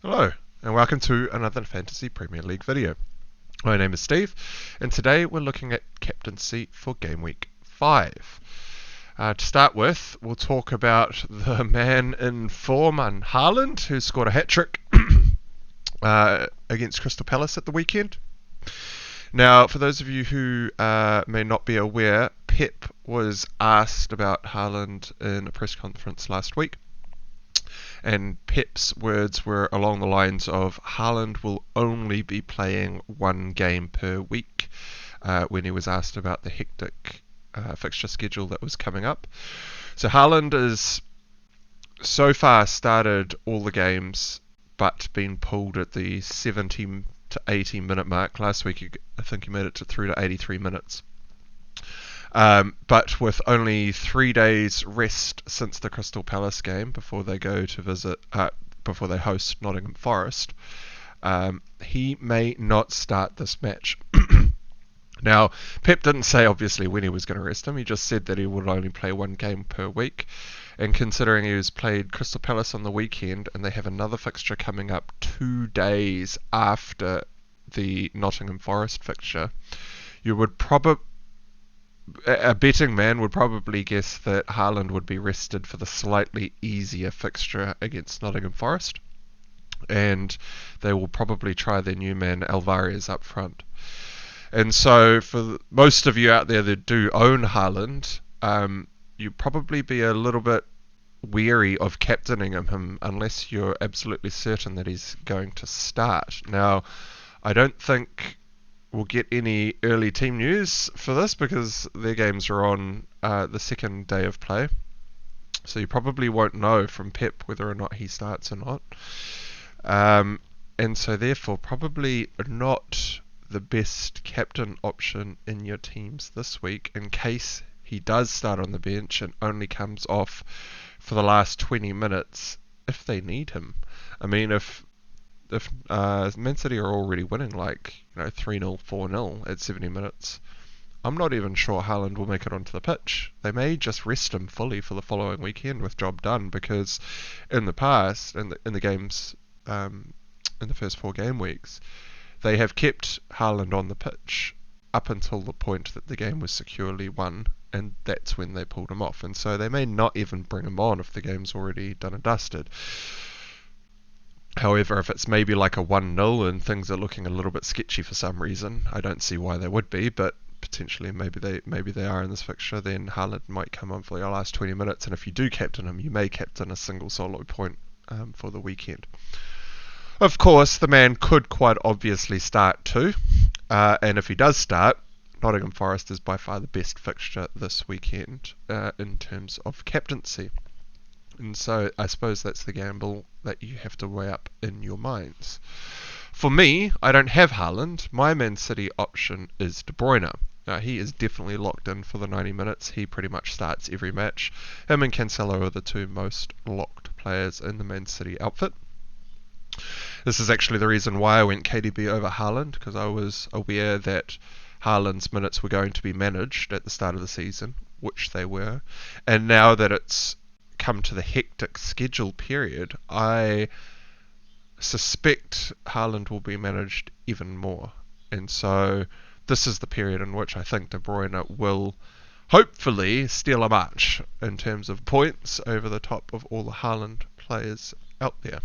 Hello, and welcome to another Fantasy Premier League video. My name is Steve, and today we're looking at captaincy for Game Week 5. To start with, we'll talk about the man in form, and Haaland, who scored a hat-trick against Crystal Palace at the weekend. Now, for those of you who may not be aware, Pep was asked about Haaland in a press conference last week. And Pep's words were along the lines of Haaland will only be playing one game per week when he was asked about the hectic fixture schedule that was coming up. So Haaland has so far started all the games but been pulled at the 70 to 80 minute mark. Last week I think he made it through to 83 minutes. But with only 3 days rest since the Crystal Palace game before they go to before they host Nottingham Forest, he may not start this match. Now, Pep didn't say obviously when he was going to rest him. He just said that he would only play one game per week. And considering he was played Crystal Palace on the weekend and they have another fixture coming up 2 days after the Nottingham Forest fixture, you would probably a betting man would probably guess that Haaland would be rested for the slightly easier fixture against Nottingham Forest, and they will probably try their new man Alvarez up front. And so, for most of you out there that do own Haaland, you probably be a little bit weary of captaining him unless you're absolutely certain that he's going to start. Now, I don't think we'll get any early team news for this because their games are on the second day of play. So you probably won't know from Pep whether or not he starts or not. And so therefore probably not the best captain option in your teams this week in case he does start on the bench and only comes off for the last 20 minutes if they need him. I mean, if Man City are already winning 3-0, 4-0 at 70 minutes, I'm not even sure Haaland will make it onto the pitch. They may just rest him fully for the following weekend with job done, because in the past, in the games, in the first 4 game weeks, they have kept Haaland on the pitch up until the point that the game was securely won, and that's when they pulled him off. And so they may not even bring him on if the game's already done and dusted. However, if it's maybe like a 1-0 and things are looking a little bit sketchy for some reason, I don't see why they would be, but potentially maybe they are in this fixture, then Haaland might come on for the last 20 minutes, and if you do captain him, you may captain a single solo point for the weekend. Of course, the man could quite obviously start too, and if he does start, Nottingham Forest is by far the best fixture this weekend in terms of captaincy. And so I suppose that's the gamble that you have to weigh up in your minds. For me, I don't have Haaland. My Man City option is De Bruyne. Now, he is definitely locked in for the 90 minutes. He pretty much starts every match. Him and Cancelo are the two most locked players in the Man City outfit. This is actually the reason why I went KDB over Haaland, because I was aware that Haaland's minutes were going to be managed at the start of the season, which they were. And now that it's come to the hectic schedule period, I suspect Haaland will be managed even more. And so this is the period in which I think De Bruyne will hopefully steal a march in terms of points over the top of all the Haaland players out there.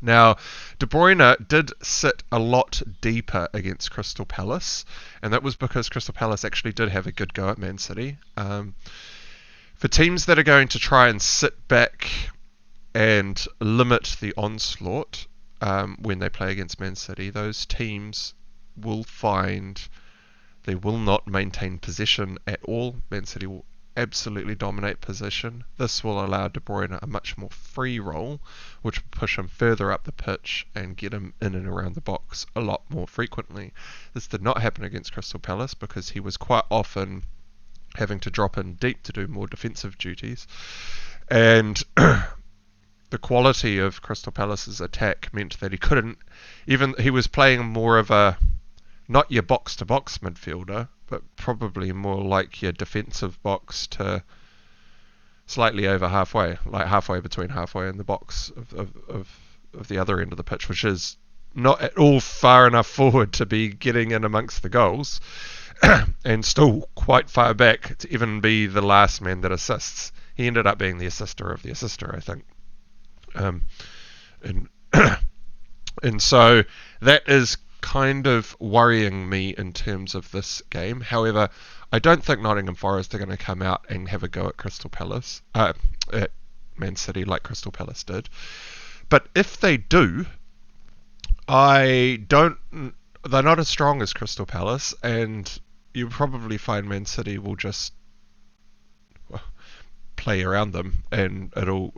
Now, De Bruyne did sit a lot deeper against Crystal Palace, and that was because Crystal Palace actually did have a good go at Man City. For teams that are going to try and sit back and limit the onslaught when they play against Man City, those teams will find they will not maintain possession at all. Man City will absolutely dominate possession. This will allow De Bruyne a much more free role, which will push him further up the pitch and get him in and around the box a lot more frequently. This did not happen against Crystal Palace because he was quite often having to drop in deep to do more defensive duties, and the quality of Crystal Palace's attack meant that he was playing more of a, not your box-to-box midfielder, but probably more like your defensive box to slightly over halfway, like halfway between halfway and the box of of the other end of the pitch, which is not at all far enough forward to be getting in amongst the goals, and still quite far back to even be the last man that assists. He ended up being the assister of the assister, I think. And and so that is kind of worrying me in terms of this game. However, I don't think Nottingham Forest are going to come out and have a go at Crystal Palace, at Man City like Crystal Palace did. But if they do, they're not as strong as Crystal Palace, and you probably find Man City will just play around them, and it'll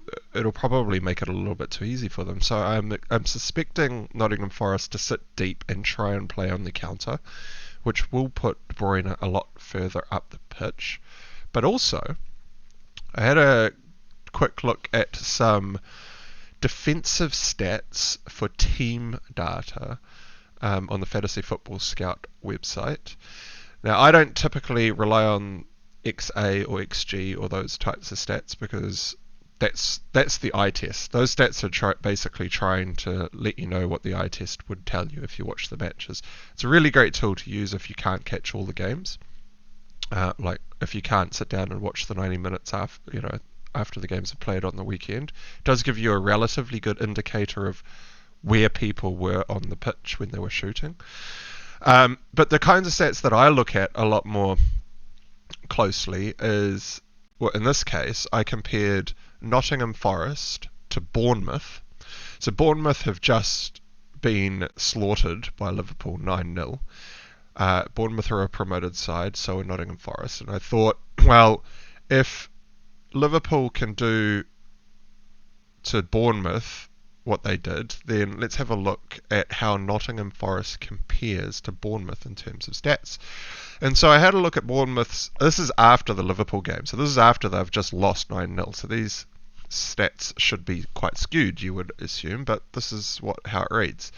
probably make it a little bit too easy for them. So I'm suspecting Nottingham Forest to sit deep and try and play on the counter, which will put Bruyne a lot further up the pitch. But also, I had a quick look at some defensive stats for team data on the Fantasy Football Scout website. Now, I don't typically rely on XA or XG or those types of stats because that's the eye test. Those stats are basically trying to let you know what the eye test would tell you if you watch the matches. It's a really great tool to use if you can't catch all the games. Like if you can't sit down and watch the 90 minutes after the games are played on the weekend. It does give you a relatively good indicator of where people were on the pitch when they were shooting. But the kinds of stats that I look at a lot more closely is, well, in this case, I compared Nottingham Forest to Bournemouth. So Bournemouth have just been slaughtered by Liverpool 9-0. Bournemouth are a promoted side, so are Nottingham Forest. And I thought, well, if Liverpool can do to Bournemouth what they did, then let's have a look at how Nottingham Forest compares to Bournemouth in terms of stats. And so I had a look at Bournemouth's. This is after the Liverpool game, so this is after they've just lost 9-0. So these stats should be quite skewed, you would assume, but this is how it reads.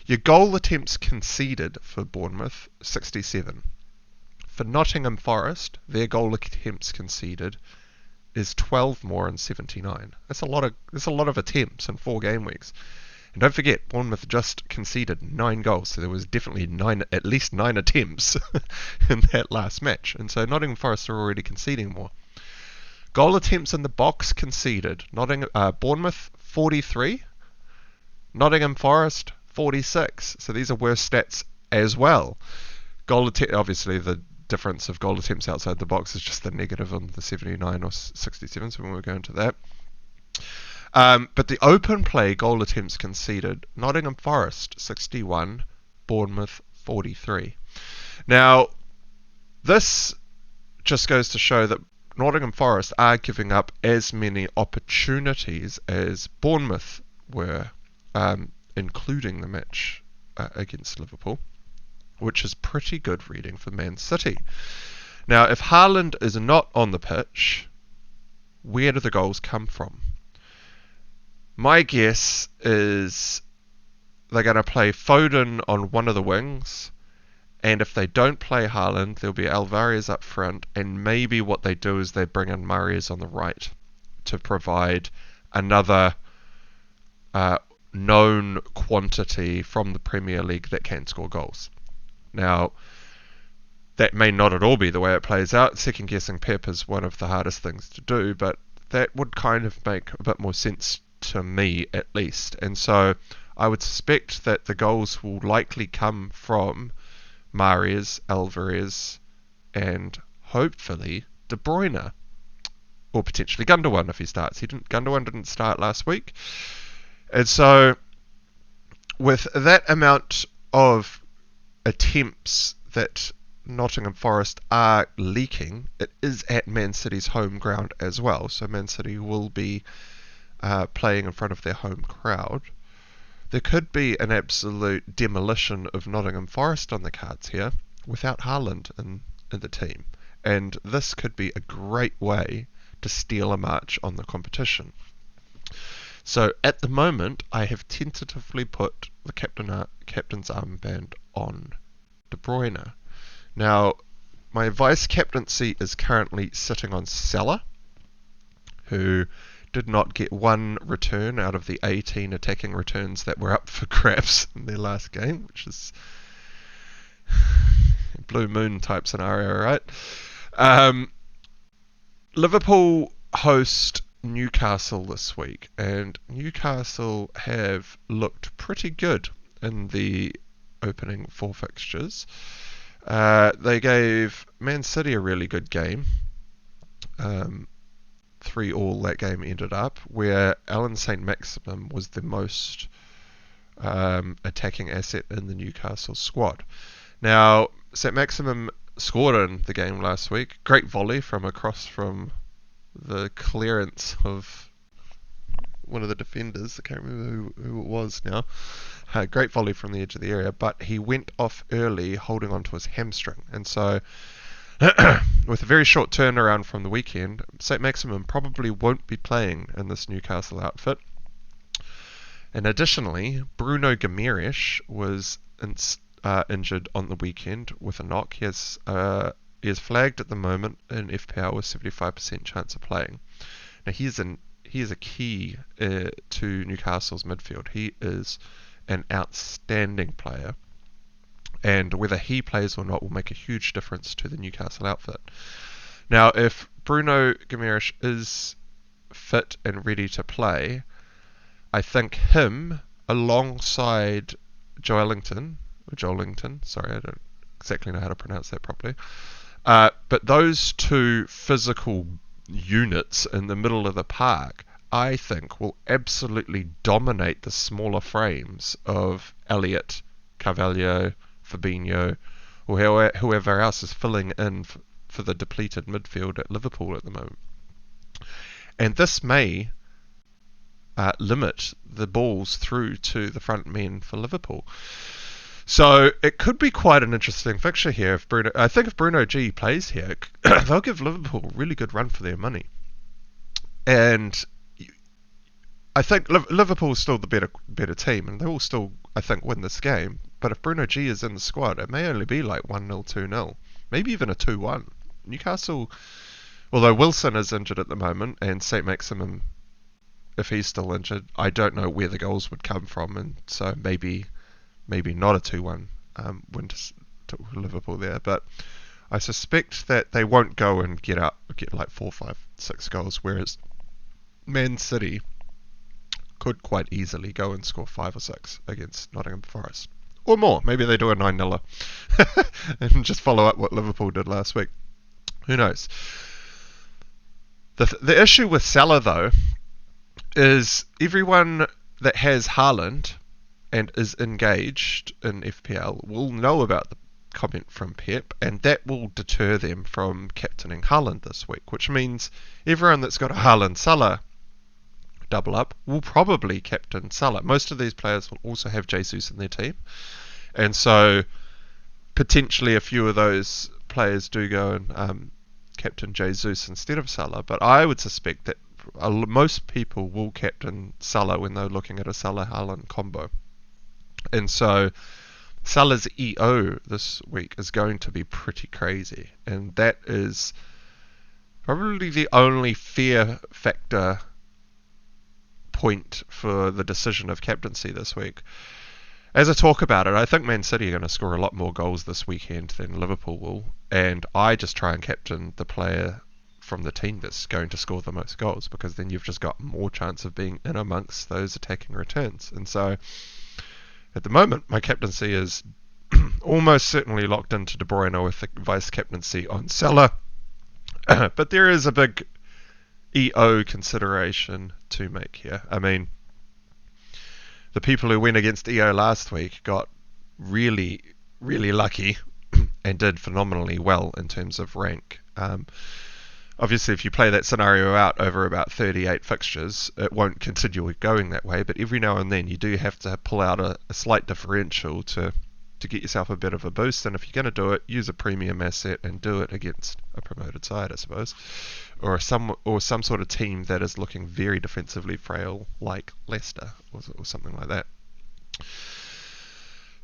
Your goal attempts conceded for Bournemouth, 67. For Nottingham Forest, their goal attempts conceded is 12 more and 79. That's a lot of attempts in 4 game weeks. And don't forget, Bournemouth just conceded 9 goals, so there was definitely at least 9 attempts in that last match. And so Nottingham Forest are already conceding more. Goal attempts in the box conceded. Bournemouth 43, Nottingham Forest 46. So these are worse stats as well. Obviously the difference of goal attempts outside the box is just the negative on the 79 or 67, so we won't go into that. But the open play goal attempts conceded, Nottingham Forest 61, Bournemouth 43. Now, this just goes to show that Nottingham Forest are giving up as many opportunities as Bournemouth were, including the match against Liverpool, which is pretty good reading for Man City. Now, if Haaland is not on the pitch, where do the goals come from? My guess is they're going to play Foden on one of the wings, and if they don't play Haaland, there'll be Alvarez up front, and maybe what they do is they bring in Mahrez on the right to provide another known quantity from the Premier League that can score goals. Now, that may not at all be the way it plays out. Second-guessing Pep is one of the hardest things to do, but that would kind of make a bit more sense to me, at least. And so I would suspect that the goals will likely come from Mahrez, Alvarez, and hopefully De Bruyne, or potentially Gundogan if he starts. Gundogan didn't start last week. And so with that amount of attempts that Nottingham Forest are leaking, it is at Man City's home ground as well. So Man City will be playing in front of their home crowd. There could be an absolute demolition of Nottingham Forest on the cards here without Haaland in the team. And this could be a great way to steal a march on the competition. So at the moment, I have tentatively put the captain's armband on De Bruyne. Now, my vice captaincy is currently sitting on Salah, who did not get one return out of the 18 attacking returns that were up for grabs in their last game, which is blue moon type scenario, right? Liverpool host Newcastle this week, and Newcastle have looked pretty good in the opening 4 fixtures. They gave Man City a really good game. 3-3 that game ended up, where Alan Saint-Maximin was the most attacking asset in the Newcastle squad. Now, Saint-Maximin scored in the game last week. Great volley from across from the clearance of one of the defenders. I can't remember who it was now. Great volley from the edge of the area, but he went off early holding onto his hamstring. And so, with a very short turnaround from the weekend, Saint-Maximin probably won't be playing in this Newcastle outfit. And additionally, Bruno Guimaraes was injured on the weekend with a knock. He is flagged at the moment in FPL with 75% chance of playing. Now he is a key to Newcastle's midfield. He is an outstanding player, and whether he plays or not will make a huge difference to the Newcastle outfit. Now, if Bruno Guimaraes is fit and ready to play, I think him alongside Joelinton, sorry, I don't exactly know how to pronounce that properly, but those two physical units in the middle of the park, I think, will absolutely dominate the smaller frames of Elliott, Carvalho, Fabinho, or whoever else is filling in for the depleted midfield at Liverpool at the moment. And this may limit the balls through to the front men for Liverpool. So it could be quite an interesting fixture here. I think if Bruno G plays here, they'll give Liverpool a really good run for their money. And I think Liverpool is still the better team, and they will still, I think, win this game. But if Bruno G is in the squad, it may only be like 1-0, 2-0, maybe even a 2-1. Newcastle, although Wilson is injured at the moment, and Saint-Maximin, if he's still injured, I don't know where the goals would come from, and so maybe not a 2-1 win to Liverpool there. But I suspect that they won't go and get like 4, 5, 6 goals, whereas Man City could quite easily go and score 5 or 6 against Nottingham Forest. Or more. Maybe they do a 9-0 and just follow up what Liverpool did last week. Who knows? The issue with Salah, though, is everyone that has Haaland and is engaged in FPL will know about the comment from Pep, and that will deter them from captaining Haaland this week, which means everyone that's got a Haaland Salah double up will probably captain Salah. Most of these players will also have Jesus in their team, and so potentially a few of those players do go and captain Jesus instead of Salah, but I would suspect that most people will captain Salah when they're looking at a Salah-Haaland combo. And so Salah's EO this week is going to be pretty crazy, and that is probably the only fear factor point for the decision of captaincy this week. As I talk about it, I think Man City are going to score a lot more goals this weekend than Liverpool will, and I just try and captain the player from the team that's going to score the most goals, because then you've just got more chance of being in amongst those attacking returns. And so at the moment, my captaincy is almost certainly locked into De Bruyne with the vice captaincy on Salah. But there is a big EO consideration to make here. I mean, the people who went against EO last week got really, really lucky and did phenomenally well in terms of rank. Obviously, if you play that scenario out over about 38 fixtures, it won't continue going that way, but every now and then you do have to pull out a slight differential to get yourself a bit of a boost, and if you're going to do it, use a premium asset and do it against a promoted side, I suppose, or some sort of team that is looking very defensively frail, like Leicester, or something like that.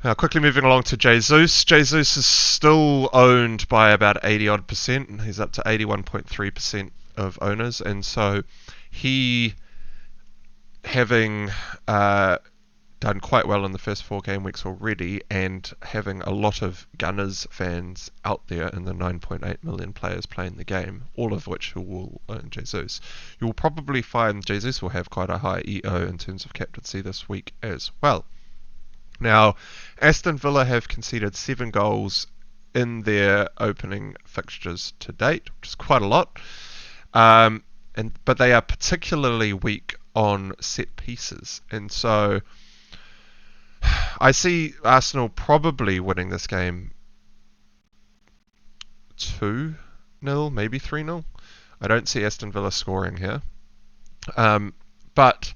Now, quickly moving along to Jesus. Jesus is still owned by about 80-odd%. He's up to 81.3% of owners, and so he having done quite well in the first 4 game weeks already, and having a lot of Gunners fans out there in the 9.8 million players playing the game, all of which who will own Jesus, you will probably find Jesus will have quite a high EO in terms of captaincy this week as well. Now, Aston Villa have conceded 7 goals in their opening fixtures to date, which is quite a lot. But they are particularly weak on set pieces, and so I see Arsenal probably winning this game 2-0, maybe 3-0. I don't see Aston Villa scoring here. But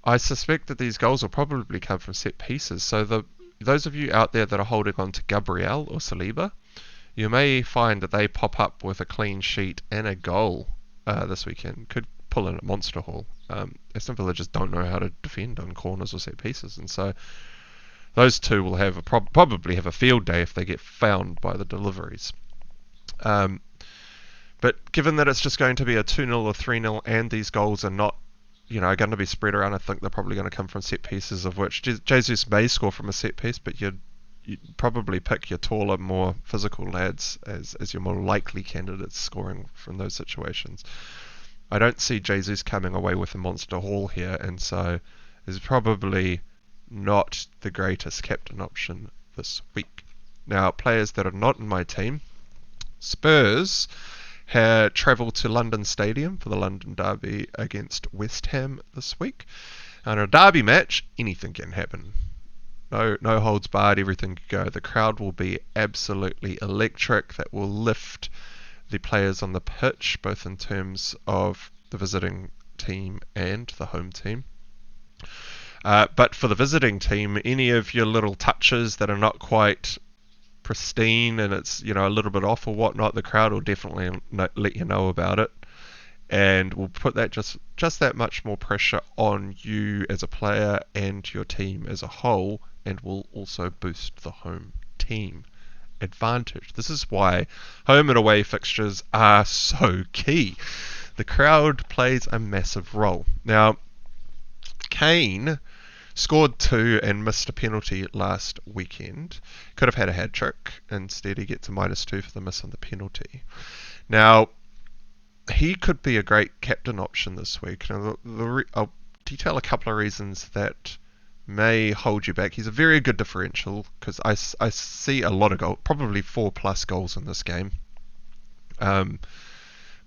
I suspect that these goals will probably come from set pieces. So those of you out there that are holding on to Gabriel or Saliba, you may find that they pop up with a clean sheet and a goal this weekend. Could pull in a monster haul. Aston Villa just don't know how to defend on corners or set pieces, and so those two will have probably have a field day if they get found by the deliveries. But given that it's just going to be a 2-0 or 3-0, and these goals are not, going to be spread around, I think they're probably going to come from set pieces, of which Jesus may score from a set piece, but you'd probably pick your taller, more physical lads as your more likely candidates scoring from those situations. I don't see Jesus coming away with a monster haul here, and so is probably not the greatest captain option this week. Now, players that are not in my team, Spurs have travelled to London Stadium for the London Derby against West Ham this week. And in a derby match, anything can happen. No holds barred, everything can go. The crowd will be absolutely electric. That will lift the players on the pitch, both in terms of the visiting team and the home team. But for the visiting team, any of your little touches that are not quite pristine and it's a little bit off or whatnot, the crowd will definitely let you know about it, and will put that just that much more pressure on you as a player and your team as a whole, and will also boost the home team advantage. This is why home and away fixtures are so key. The crowd plays a massive role. Now, Kane scored 2 and missed a penalty last weekend. Could have had a hat-trick. Instead, he gets a -2 for the miss on the penalty. Now, he could be a great captain option this week. Now, I'll detail a couple of reasons that may hold you back. He's a very good differential, because I see a lot of goals, probably 4+ goals in this game.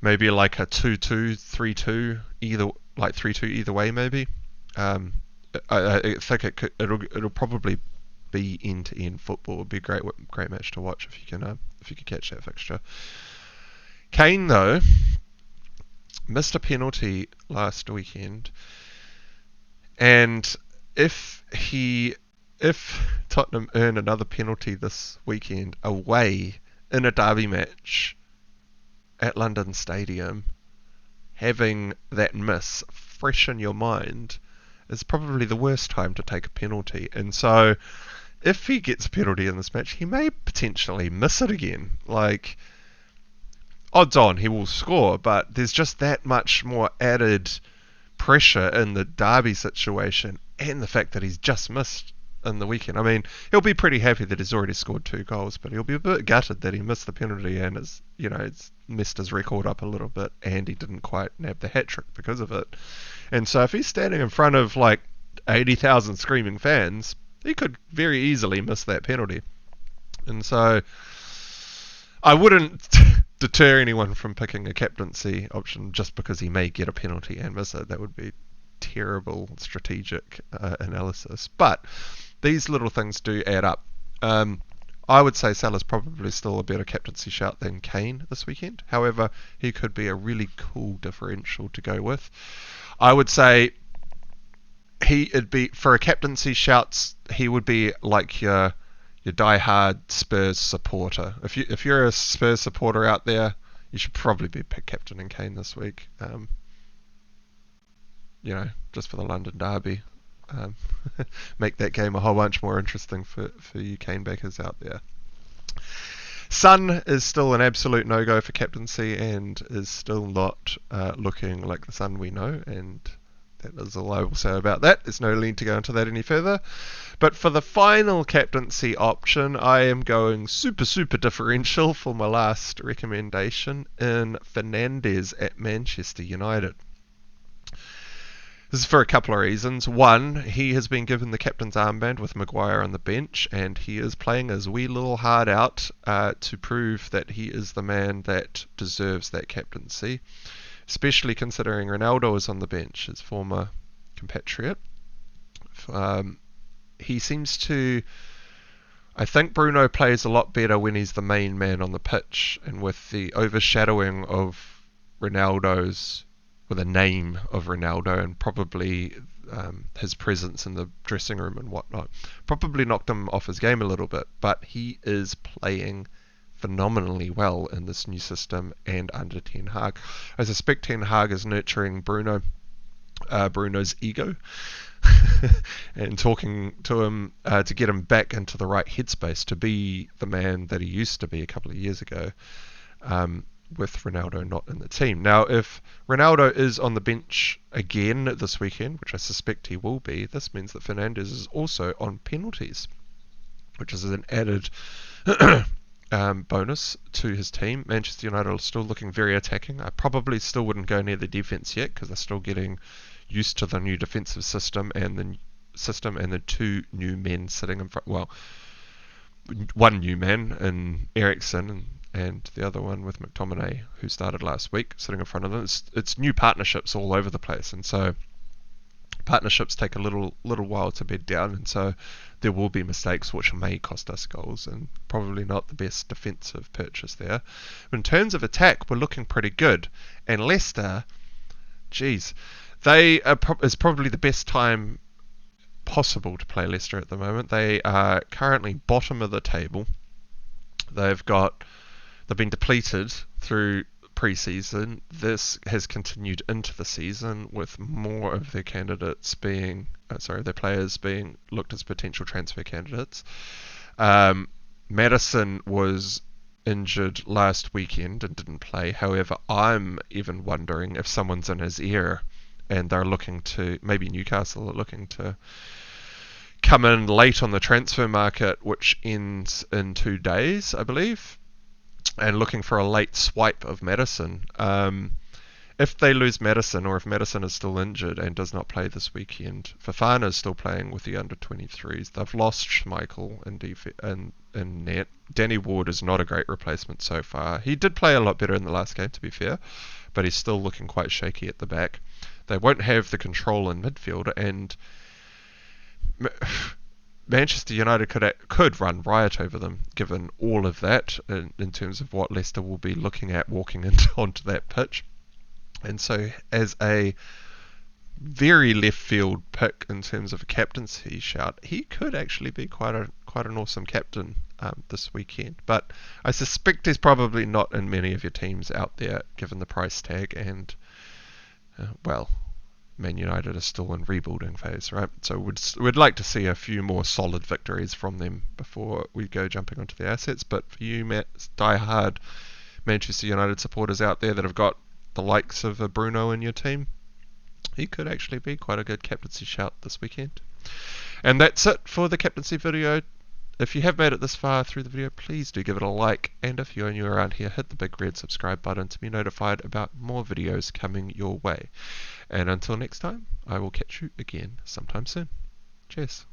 Maybe like a 2-2, 3-2, like 3-2 either way, maybe. I think it'll probably be end-to-end football. It'd be a great match to watch if you can catch that fixture. Kane, though, missed a penalty last weekend, and if Tottenham earn another penalty this weekend away in a derby match at London Stadium, having that miss fresh in your mind is probably the worst time to take a penalty. And so if he gets a penalty in this match, he may potentially miss it again. Like, odds on he will score, but there's just that much more added pressure in the derby situation, and the fact that he's just missed in the weekend. I mean, he'll be pretty happy that he's already scored 2 goals, but he'll be a bit gutted that he missed the penalty, and it's messed his record up a little bit, and he didn't quite nab the hat-trick because of it. And so if he's standing in front of like 80,000 screaming fans, he could very easily miss that penalty. And so I wouldn't deter anyone from picking a captaincy option just because he may get a penalty and miss it. That would be terrible strategic analysis. But these little things do add up. I would say Salah's probably still a better captaincy shout than Kane this weekend. However, he could be a really cool differential to go with. I would say he'd be, for a captaincy shouts, he would be like your diehard Spurs supporter. If you're a Spurs supporter out there, you should probably be captaining Kane this week. Just for the London Derby. Make that game a whole bunch more interesting for you Kane backers out there. Son is still an absolute no-go for captaincy, and is still not looking like the Son we know and That is all I will say about that. There's no need to go into that any further. But for the final captaincy option, I am going super differential for my last recommendation in Fernandes at Manchester United. This is for a couple of reasons. One, he has been given the captain's armband with Maguire on the bench, and he is playing his wee little heart out to prove that he is the man that deserves that captaincy, especially considering Ronaldo is on the bench, his former compatriot. He seems to... I think Bruno plays a lot better when he's the main man on the pitch, and with the overshadowing of Ronaldo's, with a name of Ronaldo, and probably his presence in the dressing room and whatnot, probably knocked him off his game a little bit, but he is playing phenomenally well in this new system and under Ten Hag. I suspect Ten Hag is nurturing Bruno's ego and talking to him to get him back into the right headspace to be the man that he used to be a couple of years ago, with Ronaldo not in the team. Now, if Ronaldo is on the bench again this weekend, which I suspect he will be, this means that Fernandes is also on penalties, which is an added bonus to his team. Manchester United are still looking very attacking. I probably still wouldn't go near the defence yet because they're still getting used to the new defensive system and the two new men sitting in front. Well, one new man in Eriksen and the other one with McTominay, who started last week, sitting in front of them. It's new partnerships all over the place, and so partnerships take a little while to bed down, and so there will be mistakes which may cost us goals, and probably not the best defensive purchase there. But in terms of attack, we're looking pretty good, and Leicester, geez, they is probably the best time possible to play Leicester at the moment. They are currently bottom of the table. They've been depleted through pre-season. This has continued into the season with more of their candidates being, their players being looked as potential transfer candidates. Maddison was injured last weekend and didn't play. However, I'm even wondering if someone's in his ear and they're looking to, maybe Newcastle are looking to come in late on the transfer market, which ends in 2 days, I believe, and looking for a late swipe of Maddison. If they lose Maddison, or if Maddison is still injured and does not play this weekend, Fofana is still playing with the under-23s. They've lost Schmeichel in net. Danny Ward is not a great replacement so far. He did play a lot better in the last game, to be fair, but he's still looking quite shaky at the back. They won't have the control in midfield, and Manchester United could run riot over them, given all of that, in terms of what Leicester will be looking at walking onto that pitch. And so, as a very left field pick in terms of a captaincy shout, he could actually be quite an awesome captain this weekend. But I suspect he's probably not in many of your teams out there, given the price tag, and Man United is still in rebuilding phase, right? So we'd like to see a few more solid victories from them before we go jumping onto the assets. But for you, diehard Manchester United supporters out there that have got the likes of a Bruno in your team, he could actually be quite a good captaincy shout this weekend. And that's it for the captaincy video. If you have made it this far through the video, please do give it a like, and if you're new around here, hit the big red subscribe button to be notified about more videos coming your way. And until next time, I will catch you again sometime soon. Cheers.